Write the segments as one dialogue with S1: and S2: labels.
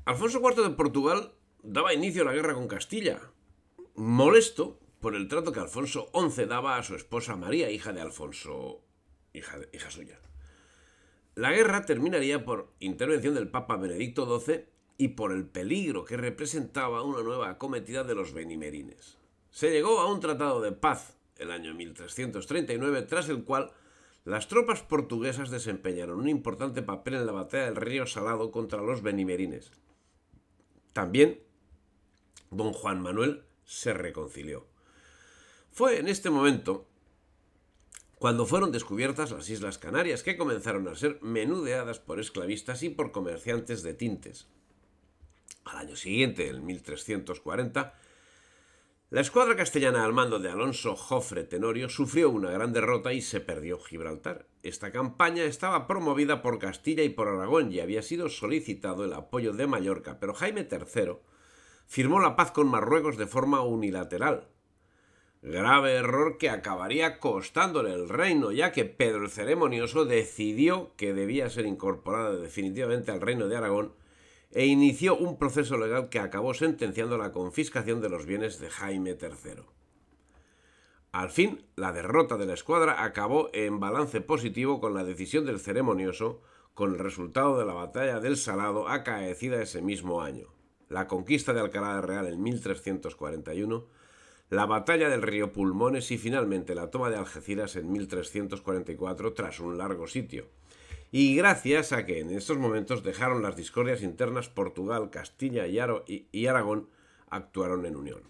S1: Alfonso IV de Portugal daba inicio a la guerra con Castilla, molesto por el trato que Alfonso XI daba a su esposa María, hija de Alfonso, hija suya. La guerra terminaría por intervención del Papa Benedicto XII y por el peligro que representaba una nueva acometida de los benimerines. Se llegó a un tratado de paz el año 1339, tras el cual las tropas portuguesas desempeñaron un importante papel en la batalla del río Salado contra los benimerines. También don Juan Manuel se reconcilió. Fue en este momento cuando fueron descubiertas las Islas Canarias, que comenzaron a ser menudeadas por esclavistas y por comerciantes de tintes. Al año siguiente, en 1340, la escuadra castellana al mando de Alonso Jofre Tenorio sufrió una gran derrota y se perdió Gibraltar. Esta campaña estaba promovida por Castilla y por Aragón y había sido solicitado el apoyo de Mallorca, pero Jaime III firmó la paz con Marruecos de forma unilateral. Grave error que acabaría costándole el reino, ya que Pedro el Ceremonioso decidió que debía ser incorporada definitivamente al reino de Aragón e inició un proceso legal que acabó sentenciando la confiscación de los bienes de Jaime III. Al fin, la derrota de la escuadra acabó en balance positivo con la decisión del Ceremonioso, con el resultado de la batalla del Salado acaecida ese mismo año, la conquista de Alcalá de Real en 1341, la batalla del río Pulmones y finalmente la toma de Algeciras en 1344 tras un largo sitio. Y gracias a que en estos momentos dejaron las discordias internas, Portugal, Castilla y Aragón actuaron en unión.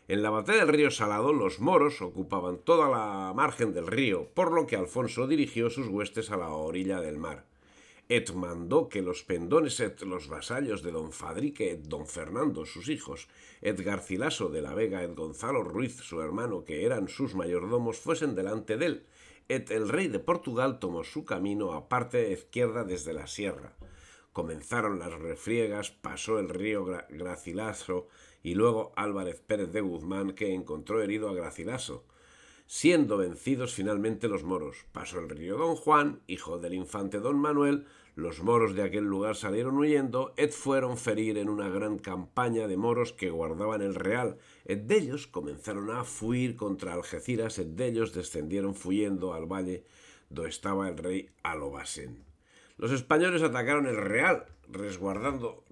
S1: En la batalla del río Salado, los moros ocupaban toda la margen del río, por lo que Alfonso dirigió sus huestes a la orilla del mar. Et mandó que los pendones los vasallos de don Fadrique don Fernando, sus hijos, et Garcilaso de la Vega et Gonzalo Ruiz, su hermano, que eran sus mayordomos, fuesen delante de él. Et el rey de Portugal tomó su camino a parte izquierda desde la sierra. Comenzaron las refriegas, pasó el río Garcilaso y luego Álvarez Pérez de Guzmán, que encontró herido a Garcilaso, siendo vencidos finalmente los moros. Pasó el río Don Juan, hijo del infante Don Manuel. Los moros de aquel lugar salieron huyendo, et fueron ferir en una gran campaña de moros que guardaban el real. Et dellos comenzaron a fuir contra Algeciras, et dellos descendieron fuyendo al valle do estaba el rey Alobasen. Los españoles atacaron el real, resguardado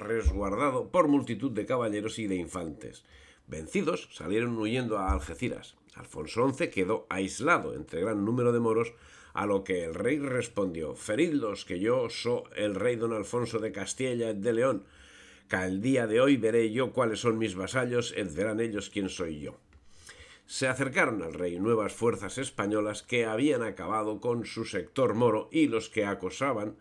S1: por multitud de caballeros y de infantes. Vencidos, salieron huyendo a Algeciras. Alfonso XI quedó aislado entre gran número de moros, a lo que el rey respondió: feridlos, que yo soy el rey don Alfonso de Castilla et de León, que al día de hoy veré yo cuáles son mis vasallos, et verán ellos quién soy yo. Se acercaron al rey nuevas fuerzas españolas que habían acabado con su sector moro, y los que acosaban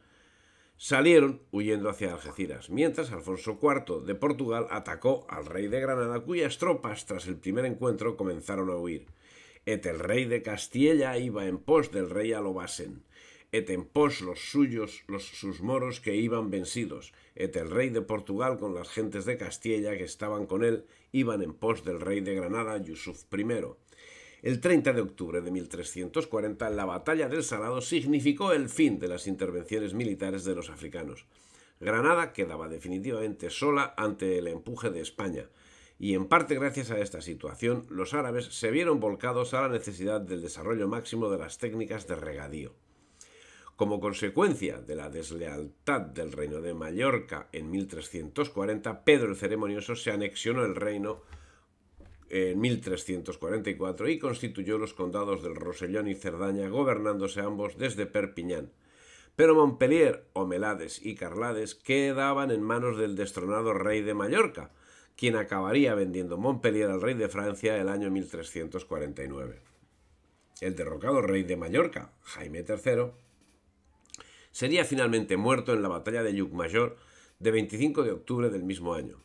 S1: salieron huyendo hacia Algeciras, mientras Alfonso IV de Portugal atacó al rey de Granada, cuyas tropas, tras el primer encuentro, comenzaron a huir. Et el rey de Castilla iba en pos del rey Alobasen, et en pos sus moros que iban vencidos, et el rey de Portugal con las gentes de Castilla que estaban con él iban en pos del rey de Granada, Yusuf I. El 30 de octubre de 1340, la batalla del Salado significó el fin de las intervenciones militares de los africanos. Granada quedaba definitivamente sola ante el empuje de España, y en parte gracias a esta situación, los árabes se vieron volcados a la necesidad del desarrollo máximo de las técnicas de regadío. Como consecuencia de la deslealtad del reino de Mallorca en 1340, Pedro el Ceremonioso se anexionó el reino en 1344 y constituyó los condados del Rosellón y Cerdaña, gobernándose ambos desde Perpiñán. Pero Montpellier, Omelades y Carlades quedaban en manos del destronado rey de Mallorca, quien acabaría vendiendo Montpellier al rey de Francia el año 1349. El derrocado rey de Mallorca, Jaime III, sería finalmente muerto en la batalla de Llucmajor de 25 de octubre del mismo año.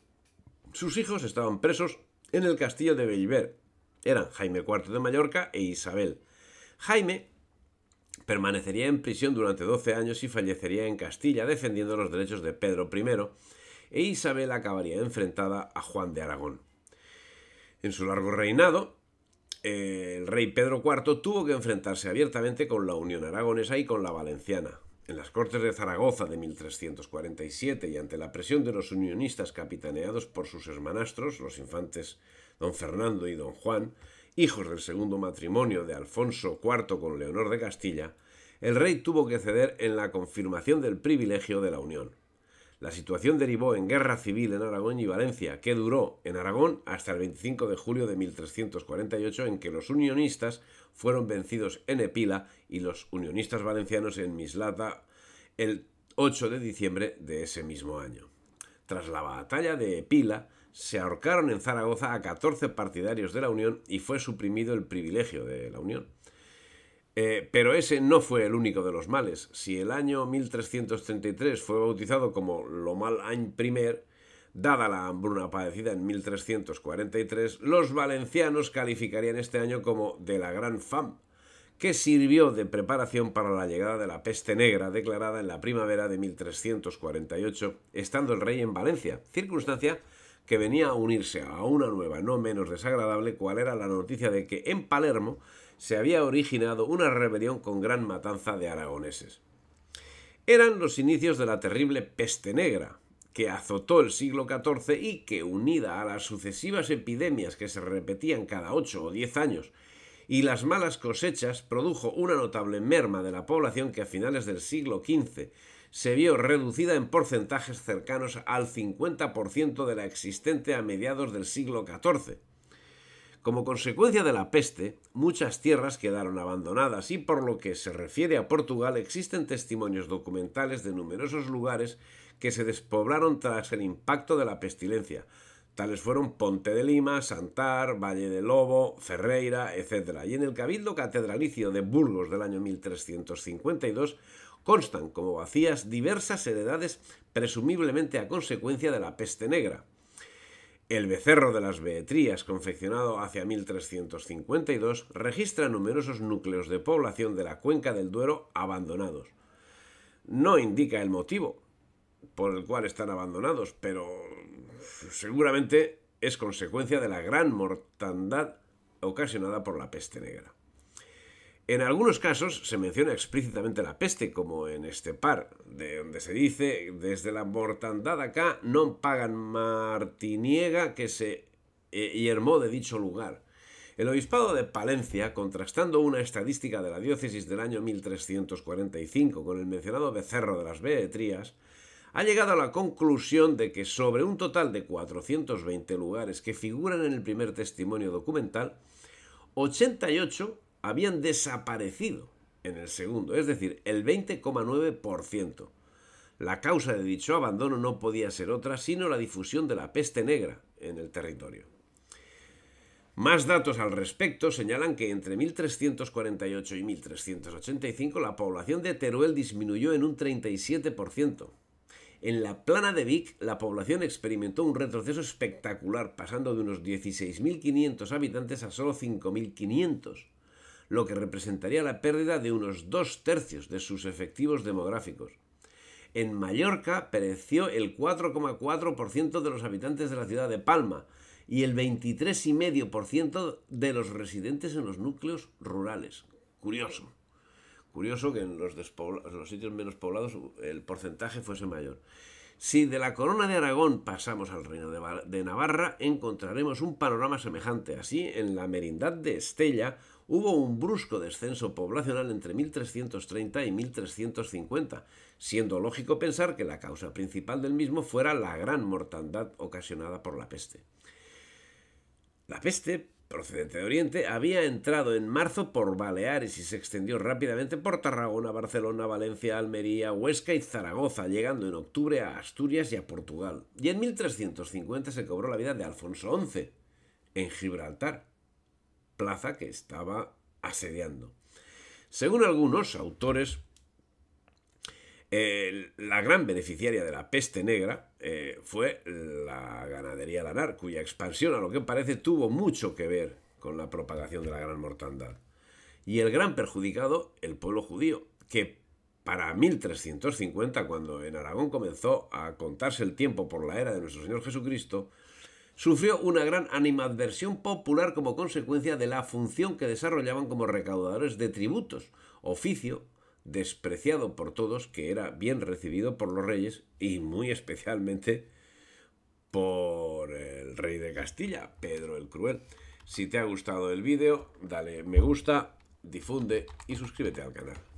S1: Sus hijos estaban presos en el castillo de Bellver. Eran Jaime IV de Mallorca e Isabel. Jaime permanecería en prisión durante 12 años y fallecería en Castilla defendiendo los derechos de Pedro I, e Isabel acabaría enfrentada a Juan de Aragón. En su largo reinado, el rey Pedro IV tuvo que enfrentarse abiertamente con la Unión Aragonesa y con la Valenciana. En las Cortes de Zaragoza de 1347 y ante la presión de los unionistas capitaneados por sus hermanastros, los infantes don Fernando y don Juan, hijos del segundo matrimonio de Alfonso IV con Leonor de Castilla, el rey tuvo que ceder en la confirmación del privilegio de la unión. La situación derivó en guerra civil en Aragón y Valencia, que duró en Aragón hasta el 25 de julio de 1348, en que los unionistas fueron vencidos en Epila y los unionistas valencianos en Mislata el 8 de diciembre de ese mismo año. Tras la batalla de Epila, se ahorcaron en Zaragoza a 14 partidarios de la Unión y fue suprimido el privilegio de la Unión. Pero ese no fue el único de los males. Si el año 1333 fue bautizado como lo mal any primer, dada la hambruna padecida en 1343, los valencianos calificarían este año como de la gran fam, que sirvió de preparación para la llegada de la peste negra declarada en la primavera de 1348, estando el rey en Valencia, circunstancia que venía a unirse a una nueva no menos desagradable, cual era la noticia de que en Palermo se había originado una rebelión con gran matanza de aragoneses. Eran los inicios de la terrible peste negra, que azotó el siglo XIV y que, unida a las sucesivas epidemias que se repetían cada 8 o 10 años y las malas cosechas, produjo una notable merma de la población que a finales del siglo XV se vio reducida en porcentajes cercanos al 50% de la existente a mediados del siglo XIV. Como consecuencia de la peste, muchas tierras quedaron abandonadas y por lo que se refiere a Portugal existen testimonios documentales de numerosos lugares que se despoblaron tras el impacto de la pestilencia. Tales fueron Ponte de Lima, Santar, Valle de Lobo, Ferreira, etc. Y en el Cabildo Catedralicio de Burgos del año 1352 constan como vacías diversas heredades presumiblemente a consecuencia de la peste negra. El Becerro de las Beetrías, confeccionado hacia 1352, registra numerosos núcleos de población de la cuenca del Duero abandonados. No indica el motivo por el cual están abandonados, pero seguramente es consecuencia de la gran mortandad ocasionada por la peste negra. En algunos casos se menciona explícitamente la peste, como en Estepar, de donde se dice: desde la mortandad acá non pagan martiniega que se yermó de dicho lugar. El obispado de Palencia, contrastando una estadística de la diócesis del año 1345 con el mencionado Becerro de las Beetrías, ha llegado a la conclusión de que sobre un total de 420 lugares que figuran en el primer testimonio documental, 88 habían desaparecido en el segundo, es decir, el 20,9%. La causa de dicho abandono no podía ser otra sino la difusión de la peste negra en el territorio. Más datos al respecto señalan que entre 1348 y 1385 la población de Teruel disminuyó en un 37%. En la Plana de Vic, la población experimentó un retroceso espectacular, pasando de unos 16.500 habitantes a solo 5.500. Lo que representaría la pérdida de unos 2/3 de sus efectivos demográficos. En Mallorca pereció el 4,4% de los habitantes de la ciudad de Palma y el 23,5% de los residentes en los núcleos rurales. Curioso que en los sitios menos poblados el porcentaje fuese mayor. Si de la corona de Aragón pasamos al reino de Navarra, encontraremos un panorama semejante. Así, en la merindad de Estella hubo un brusco descenso poblacional entre 1330 y 1350, siendo lógico pensar que la causa principal del mismo fuera la gran mortandad ocasionada por la peste. La peste, procedente de Oriente, había entrado en marzo por Baleares y se extendió rápidamente por Tarragona, Barcelona, Valencia, Almería, Huesca y Zaragoza, llegando en octubre a Asturias y a Portugal. Y en 1350 se cobró la vida de Alfonso XI en Gibraltar, plaza que estaba asediando. Según algunos autores, la gran beneficiaria de la peste negra fue la ganadería lanar, cuya expansión, a lo que parece, tuvo mucho que ver con la propagación de la gran mortandad. Y el gran perjudicado, el pueblo judío, que para 1350, cuando en Aragón comenzó a contarse el tiempo por la era de nuestro Señor Jesucristo, sufrió una gran animadversión popular como consecuencia de la función que desarrollaban como recaudadores de tributos, oficio despreciado por todos, que era bien recibido por los reyes y muy especialmente por el rey de Castilla, Pedro el Cruel. Si te ha gustado el vídeo, dale me gusta, difunde y suscríbete al canal.